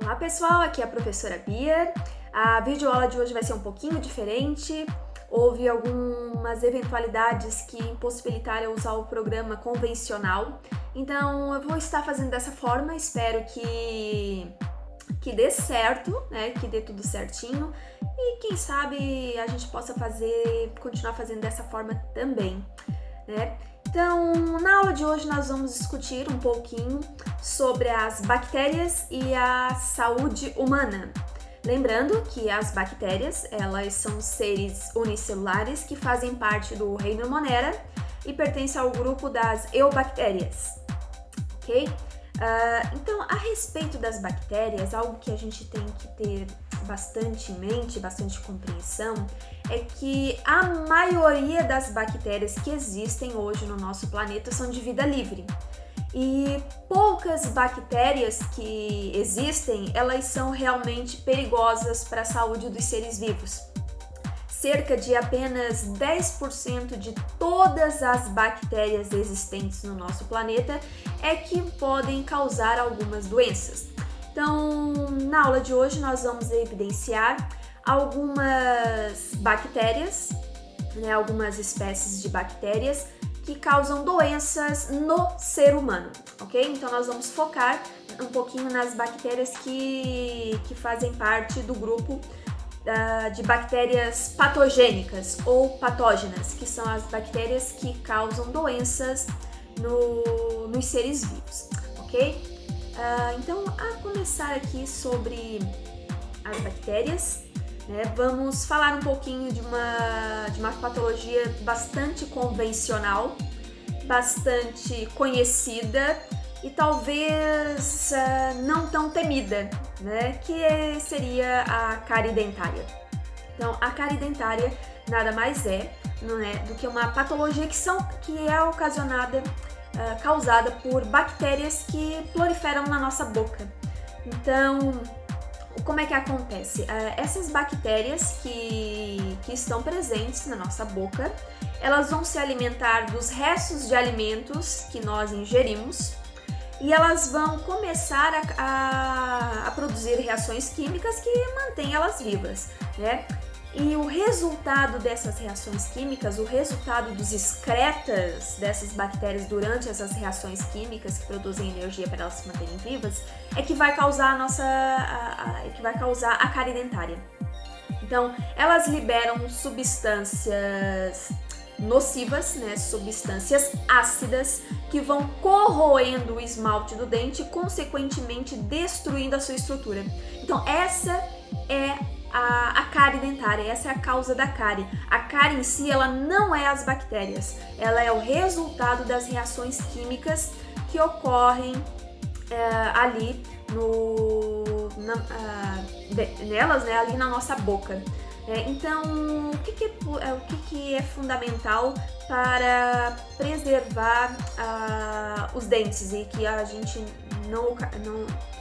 Olá pessoal, aqui é a professora Bia. A videoaula de hoje vai ser um pouquinho diferente. Houve algumas eventualidades que impossibilitaram usar o programa convencional. Então eu vou estar fazendo dessa forma, espero que dê certo, né? Que dê tudo certinho. E quem sabe a gente possa continuar fazendo dessa forma também, né? Então, na aula de hoje nós vamos discutir um pouquinho sobre as bactérias e a saúde humana. Lembrando que as bactérias, elas são seres unicelulares que fazem parte do reino Monera e pertencem ao grupo das eubactérias, ok? Então, a respeito das bactérias, algo que a gente tem que ter bastante em mente, bastante compreensão, é que a maioria das bactérias que existem hoje no nosso planeta são de vida livre. E poucas bactérias que existem, elas são realmente perigosas para a saúde dos seres vivos. Cerca de apenas 10% de todas as bactérias existentes no nosso planeta é que podem causar algumas doenças. Então, na aula de hoje nós vamos evidenciar algumas bactérias, algumas espécies de bactérias que causam doenças no ser humano, ok? Então nós vamos focar um pouquinho nas bactérias que fazem parte do grupo de bactérias patogênicas ou patógenas, que são as bactérias que causam doenças nos seres vivos, ok? Então, a começar aqui sobre as bactérias, vamos falar um pouquinho de uma patologia bastante convencional, bastante conhecida e talvez não tão temida, que seria a cárie dentária. Então, a cárie dentária nada mais do que uma patologia que é causada por bactérias que proliferam na nossa boca. Então, como é que acontece? Essas bactérias que estão presentes na nossa boca, elas vão se alimentar dos restos de alimentos que nós ingerimos e elas vão começar a produzir reações químicas que mantêm elas vivas, E o resultado dessas reações químicas, o resultado dos excretas dessas bactérias durante essas reações químicas que produzem energia para elas se manterem vivas, é que vai causar a cárie dentária. Então, elas liberam substâncias nocivas, substâncias ácidas que vão corroendo o esmalte do dente e, consequentemente, destruindo a sua estrutura. Então, essa é a cárie dentária, essa é a causa da cárie. A cárie em si, ela não é as bactérias, ela é o resultado das reações químicas que ocorrem ali nelas, ali na nossa boca. Então, o que é fundamental para preservar os dentes e que a gente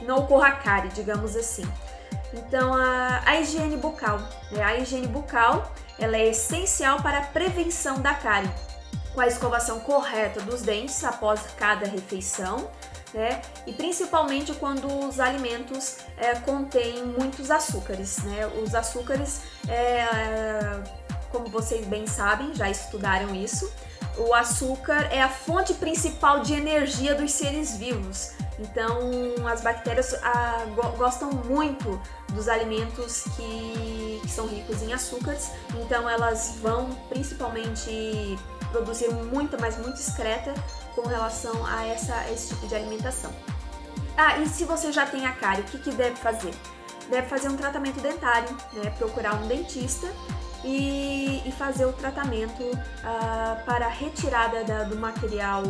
não ocorra cárie, digamos assim? Então, a higiene bucal. A higiene bucal, ela é essencial para a prevenção da cárie, com a escovação correta dos dentes após cada refeição, e principalmente quando os alimentos contêm muitos açúcares, Os açúcares, como vocês bem sabem, já estudaram isso, o açúcar é a fonte principal de energia dos seres vivos. Então, as bactérias gostam muito dos alimentos que são ricos em açúcares, então elas vão principalmente produzir muito excreta com relação a esse tipo de alimentação. E se você já tem a cárie, o que deve fazer? Deve fazer um tratamento dentário, procurar um dentista e fazer o tratamento para a retirada do material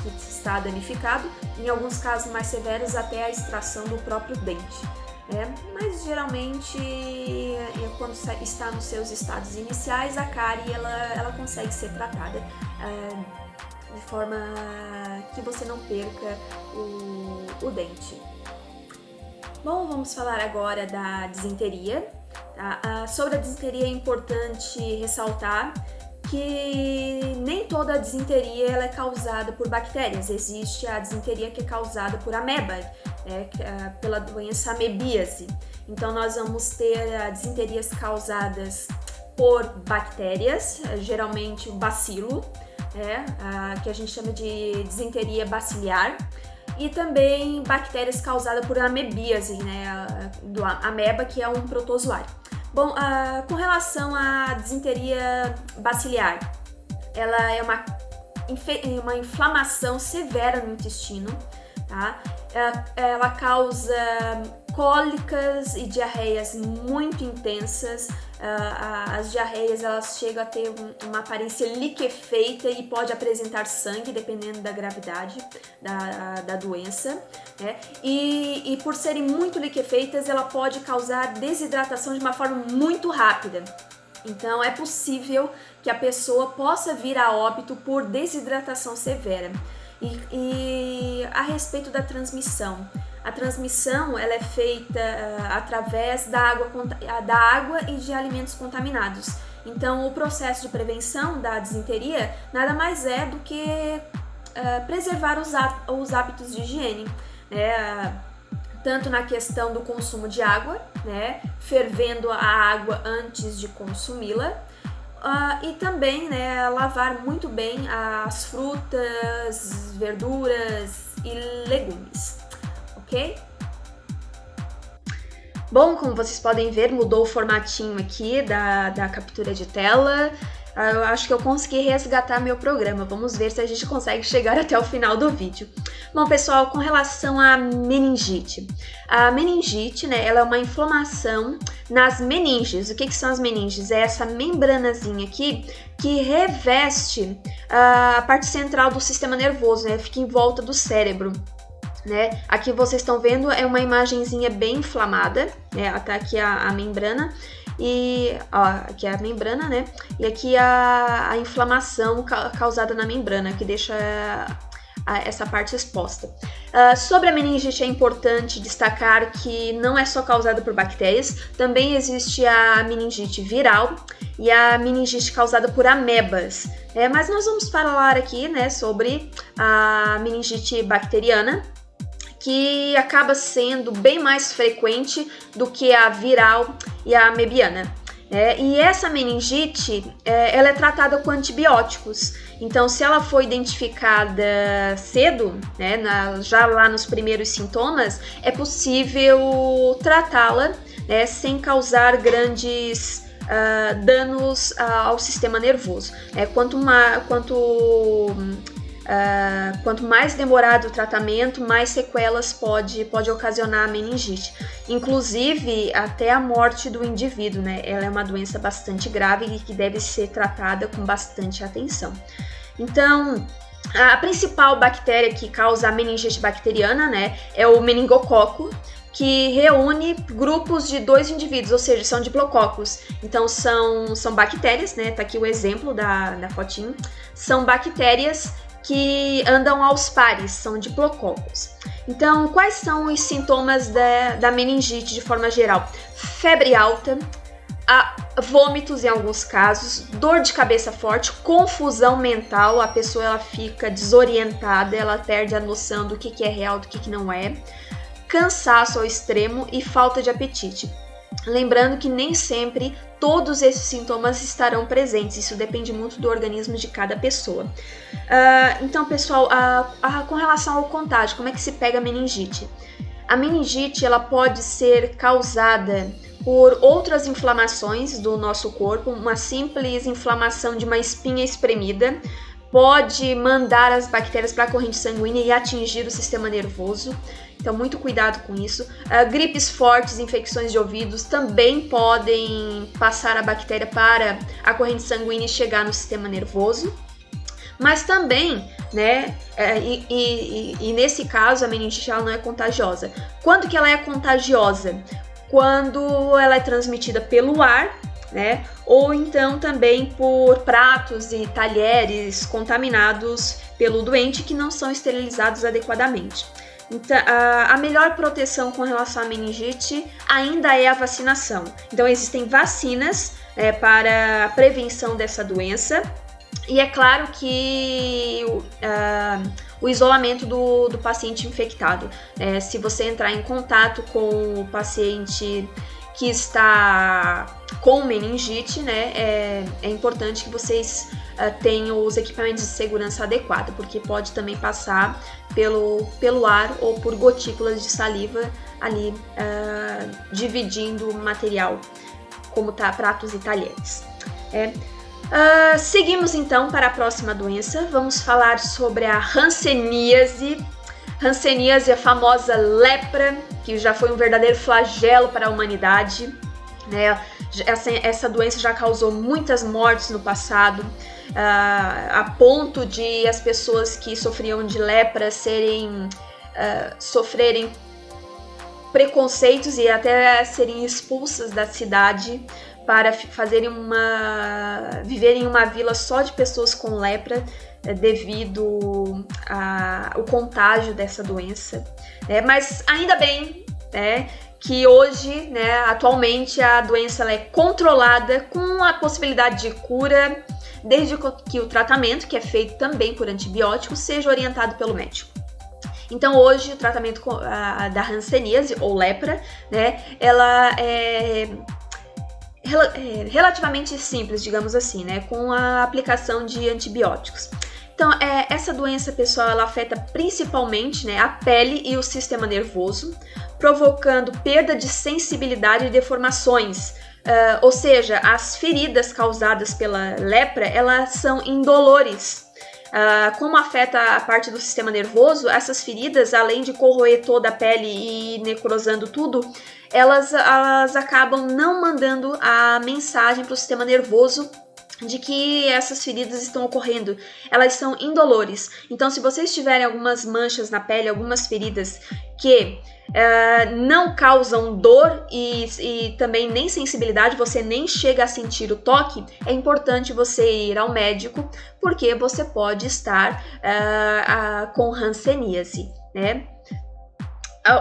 que está danificado, em alguns casos mais severos até a extração do próprio dente. Mas geralmente, quando está nos seus estados iniciais, a cárie ela consegue ser tratada de forma que você não perca o dente. Bom, vamos falar agora da disenteria. Sobre a disenteria é importante ressaltar que nem toda a disenteria ela é causada por bactérias. Existe a disenteria que é causada por ameba, pela doença amebíase. Então nós vamos ter disenterias causadas por bactérias, geralmente o bacilo, que a gente chama de disenteria baciliar, e também bactérias causadas por amebíase, do ameba, que é um protozoário. Bom, com relação à disenteria baciliar, ela é uma inflamação severa no intestino, tá? Ela causa cólicas e diarreias muito intensas. As diarreias elas chegam a ter uma aparência liquefeita e pode apresentar sangue, dependendo da gravidade da doença, né? E por serem muito liquefeitas, ela pode causar desidratação de uma forma muito rápida. Então é possível que a pessoa possa vir a óbito por desidratação severa. E a respeito da transmissão, a transmissão ela é feita através da água e de alimentos contaminados. Então o processo de prevenção da disenteria nada mais é do que preservar os hábitos de higiene, tanto na questão do consumo de água, fervendo a água antes de consumi-la, e também lavar muito bem as frutas, verduras e legumes, ok? Bom, como vocês podem ver, mudou o formatinho aqui da captura de tela. Eu acho que eu consegui resgatar meu programa. Vamos ver se a gente consegue chegar até o final do vídeo. Bom, pessoal, com relação à meningite. A meningite, ela é uma inflamação nas meninges. O que são as meninges? É essa membranazinha aqui que reveste a parte central do sistema nervoso, fica em volta do cérebro. Aqui vocês estão vendo é uma imagenzinha bem inflamada, até aqui a membrana. E aqui é a membrana, E aqui a inflamação causada na membrana, que deixa essa parte exposta. Sobre a meningite é importante destacar que não é só causada por bactérias, também existe a meningite viral e a meningite causada por amebas. Mas nós vamos falar aqui, sobre a meningite bacteriana, que acaba sendo bem mais frequente do que a viral e a amebiana. E essa meningite, ela é tratada com antibióticos. Então, se ela for identificada cedo, já lá nos primeiros sintomas, é possível tratá-la, sem causar grandes danos ao sistema nervoso. Quanto mais demorado o tratamento, mais sequelas pode ocasionar a meningite. Inclusive, até a morte do indivíduo, Ela é uma doença bastante grave e que deve ser tratada com bastante atenção. Então, a principal bactéria que causa a meningite bacteriana, é o meningococo, que reúne grupos de 2 indivíduos, ou seja, são diplococos. Então, são bactérias, Tá aqui o exemplo da fotinho. São bactérias que andam aos pares, são diplococos. Então, quais são os sintomas da meningite de forma geral? Febre alta, vômitos em alguns casos, dor de cabeça forte, confusão mental, a pessoa ela fica desorientada, ela perde a noção do que é real, do que não é, cansaço ao extremo e falta de apetite. Lembrando que nem sempre todos esses sintomas estarão presentes, isso depende muito do organismo de cada pessoa. Então, pessoal, com relação ao contágio, como é que se pega a meningite? A meningite ela pode ser causada por outras inflamações do nosso corpo, uma simples inflamação de uma espinha espremida pode mandar as bactérias para a corrente sanguínea e atingir o sistema nervoso. Então, muito cuidado com isso. Gripes fortes, infecções de ouvidos também podem passar a bactéria para a corrente sanguínea e chegar no sistema nervoso. Mas também, e nesse caso, a meningite ela não é contagiosa. Quando que ela é contagiosa? Quando ela é transmitida pelo ar, ou então também por pratos e talheres contaminados pelo doente que não são esterilizados adequadamente. Então, a melhor proteção com relação à meningite ainda é a vacinação. Então, existem vacinas para a prevenção dessa doença E é claro que o isolamento do paciente infectado. Se você entrar em contato com o paciente que está com meningite, né, é importante que vocês tenham os equipamentos de segurança adequados, porque pode também passar pelo ar ou por gotículas de saliva ali, dividindo o material, como pratos e talheres. Seguimos então para a próxima doença. Vamos falar sobre a hanseníase. Hanseníase é a famosa lepra, que já foi um verdadeiro flagelo para a humanidade, né? Essa doença já causou muitas mortes no passado, a ponto de as pessoas que sofriam de lepra sofrerem preconceitos e até serem expulsas da cidade para viverem em uma vila só de pessoas com lepra, devido ao contágio dessa doença. Mas ainda bem, que hoje, atualmente, a doença ela é controlada com a possibilidade de cura, desde que o tratamento, que é feito também por antibióticos, seja orientado pelo médico. Então hoje o tratamento da hanseníase ou lepra, ela é relativamente simples, digamos assim, com a aplicação de antibióticos. Então, essa doença, pessoal, ela afeta principalmente a pele e o sistema nervoso, provocando perda de sensibilidade e deformações. Ou seja, as feridas causadas pela lepra, elas são indolores. Como afeta a parte do sistema nervoso, essas feridas, além de corroer toda a pele e necrosando tudo, elas acabam não mandando a mensagem para o sistema nervoso de que essas feridas estão ocorrendo. Elas são indolores. Então, se vocês tiverem algumas manchas na pele, algumas feridas que não causam dor e também nem sensibilidade, você nem chega a sentir o toque, é importante você ir ao médico, porque você pode estar com hanseníase,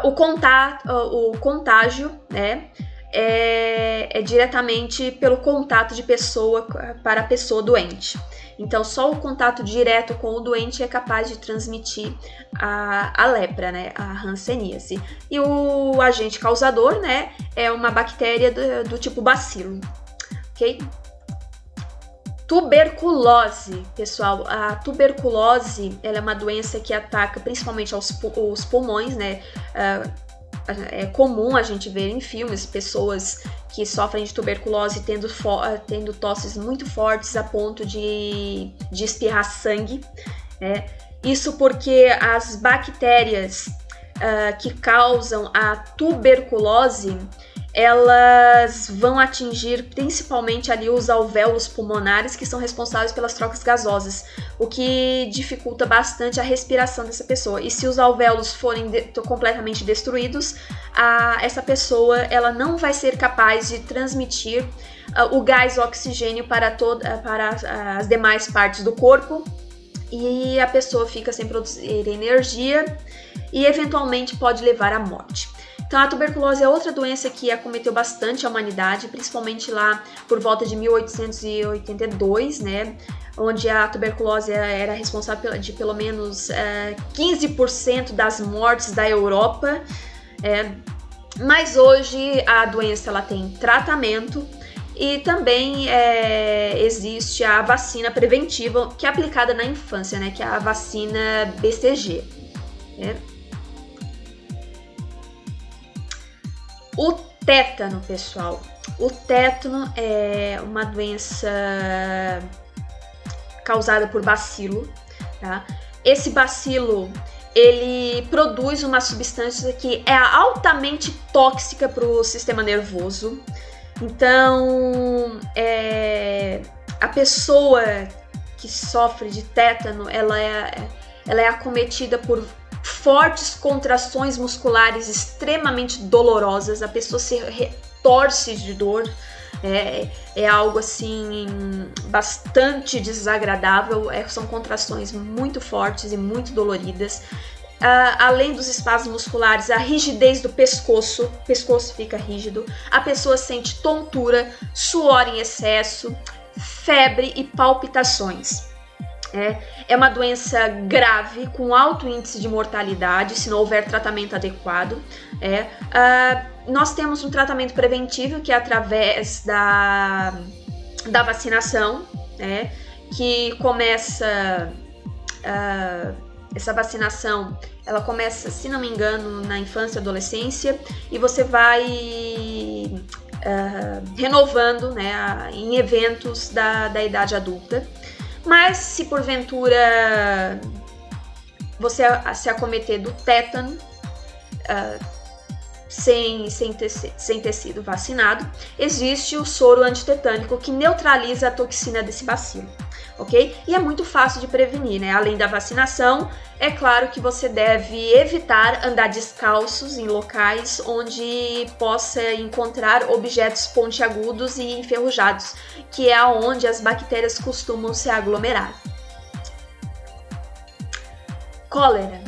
O contágio, é diretamente pelo contato de pessoa para pessoa doente. Então, só o contato direto com o doente é capaz de transmitir a lepra, a hanseníase. E o agente causador, é uma bactéria do tipo bacilo, ok? Tuberculose, pessoal. A tuberculose, ela é uma doença que ataca principalmente os pulmões, É comum a gente ver em filmes pessoas que sofrem de tuberculose tendo tosses muito fortes a ponto de espirrar sangue. Isso porque as bactérias que causam a tuberculose, elas vão atingir principalmente ali os alvéolos pulmonares, que são responsáveis pelas trocas gasosas, o que dificulta bastante a respiração dessa pessoa. E se os alvéolos forem completamente destruídos, essa pessoa ela não vai ser capaz de transmitir o gás oxigênio para as demais partes do corpo, e a pessoa fica sem produzir energia e eventualmente pode levar à morte. Então, a tuberculose é outra doença que acometeu bastante a humanidade, principalmente lá por volta de 1882, onde a tuberculose era responsável de pelo menos 15% das mortes da Europa. Mas hoje a doença ela tem tratamento e também existe a vacina preventiva, que é aplicada na infância, que é a vacina BCG. O tétano, pessoal. O tétano é uma doença causada por bacilo, tá? Esse bacilo, ele produz uma substância que é altamente tóxica para o sistema nervoso. Então, a pessoa que sofre de tétano, ela é acometida por fortes contrações musculares extremamente dolorosas, a pessoa se torce de dor, é algo assim bastante desagradável, são contrações muito fortes e muito doloridas. Além dos espasmos musculares, a rigidez do pescoço, o pescoço fica rígido, a pessoa sente tontura, suor em excesso, febre e palpitações. É uma doença grave, com alto índice de mortalidade, se não houver tratamento adequado. Nós temos um tratamento preventivo, que é através da vacinação, que começa... essa vacinação, ela começa, se não me engano, na infância e adolescência, e você vai renovando, né, em eventos da idade adulta. Mas se porventura você se acometer do tétano sem ter sido vacinado, existe o soro antitetânico que neutraliza a toxina desse bacilo, ok? E é muito fácil de prevenir, né? Além da vacinação, é claro que você deve evitar andar descalços em locais onde possa encontrar objetos pontiagudos e enferrujados, que é onde as bactérias costumam se aglomerar. Cólera.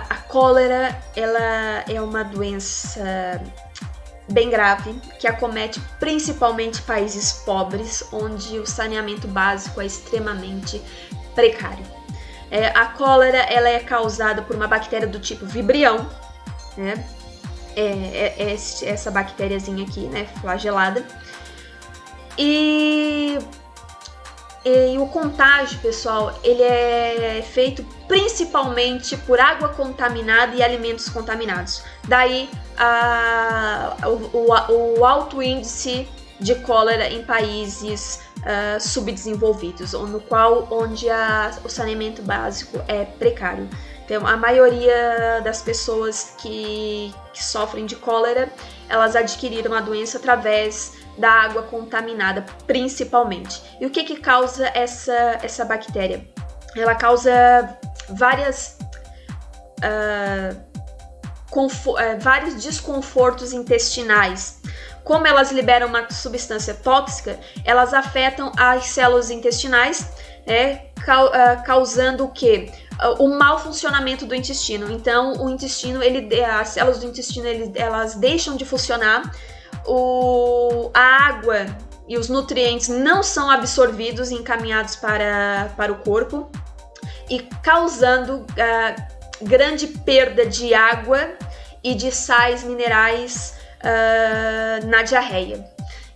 A cólera, ela é uma doença bem grave, que acomete principalmente países pobres, onde o saneamento básico é extremamente precário. A cólera, ela é causada por uma bactéria do tipo Vibrião, né? Essa bactériazinha aqui, né, flagelada. E o contágio, pessoal, ele é feito principalmente por água contaminada e alimentos contaminados. Daí o alto índice de cólera em países subdesenvolvidos, onde o saneamento básico é precário. Então, a maioria das pessoas que sofrem de cólera, elas adquiriram a doença através da água contaminada, principalmente. E o que causa essa bactéria? Ela causa vários desconfortos intestinais. Como elas liberam uma substância tóxica, elas afetam as células intestinais, causando o quê? O mau funcionamento do intestino. Então, o intestino, as células do intestino, elas deixam de funcionar. A água e os nutrientes não são absorvidos e encaminhados para o corpo, e causando grande perda de água e de sais minerais na diarreia.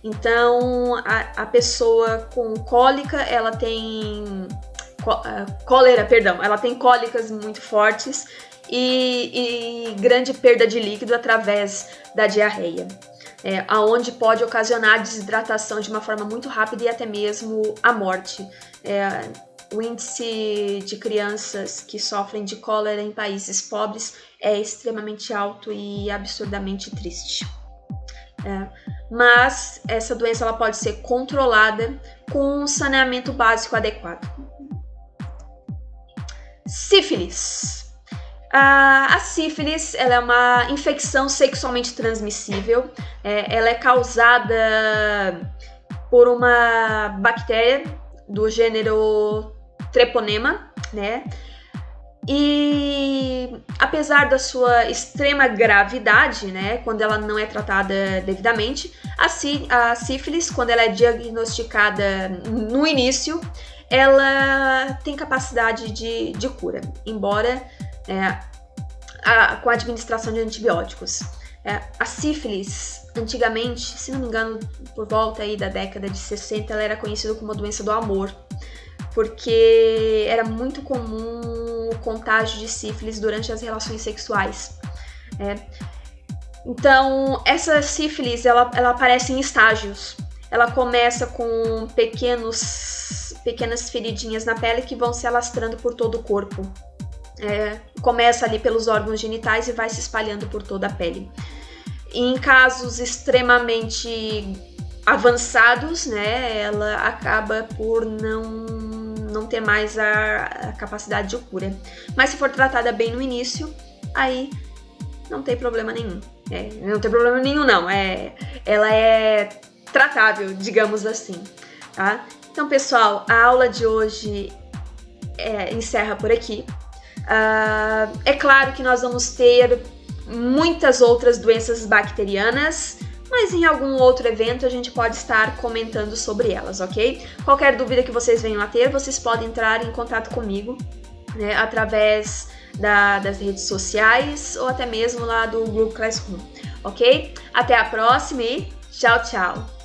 Então, a pessoa com cólica, ela tem ela tem cólicas muito fortes e grande perda de líquido através da diarreia. Aonde pode ocasionar desidratação de uma forma muito rápida e até mesmo a morte. O índice de crianças que sofrem de cólera em países pobres é extremamente alto e absurdamente triste. Mas essa doença ela pode ser controlada com um saneamento básico adequado. Sífilis. A sífilis, ela é uma infecção sexualmente transmissível. Ela é causada por uma bactéria do gênero Treponema, né? E apesar da sua extrema gravidade, né, quando ela não é tratada devidamente, a sífilis, quando ela é diagnosticada no início, ela tem capacidade de cura, embora com a administração de antibióticos. A sífilis, antigamente, se não me engano, por volta aí da década de 60, ela era conhecida como a doença do amor, porque era muito comum o contágio de sífilis durante as relações sexuais. Então, essa sífilis, ela aparece em estágios. Ela começa com pequenas feridinhas na pele que vão se alastrando por todo o corpo. Começa ali pelos órgãos genitais e vai se espalhando por toda a pele. Em casos extremamente avançados, né, ela acaba por não ter mais a capacidade de cura. Mas se for tratada bem no início, aí não tem problema nenhum. Não tem problema nenhum, não. Ela é tratável, digamos assim, tá? Então, pessoal, a aula de hoje encerra por aqui. É claro que nós vamos ter muitas outras doenças bacterianas, mas em algum outro evento a gente pode estar comentando sobre elas, ok? Qualquer dúvida que vocês venham a ter, vocês podem entrar em contato comigo, né, através das redes sociais ou até mesmo lá do Google Classroom, ok? Até a próxima e tchau, tchau!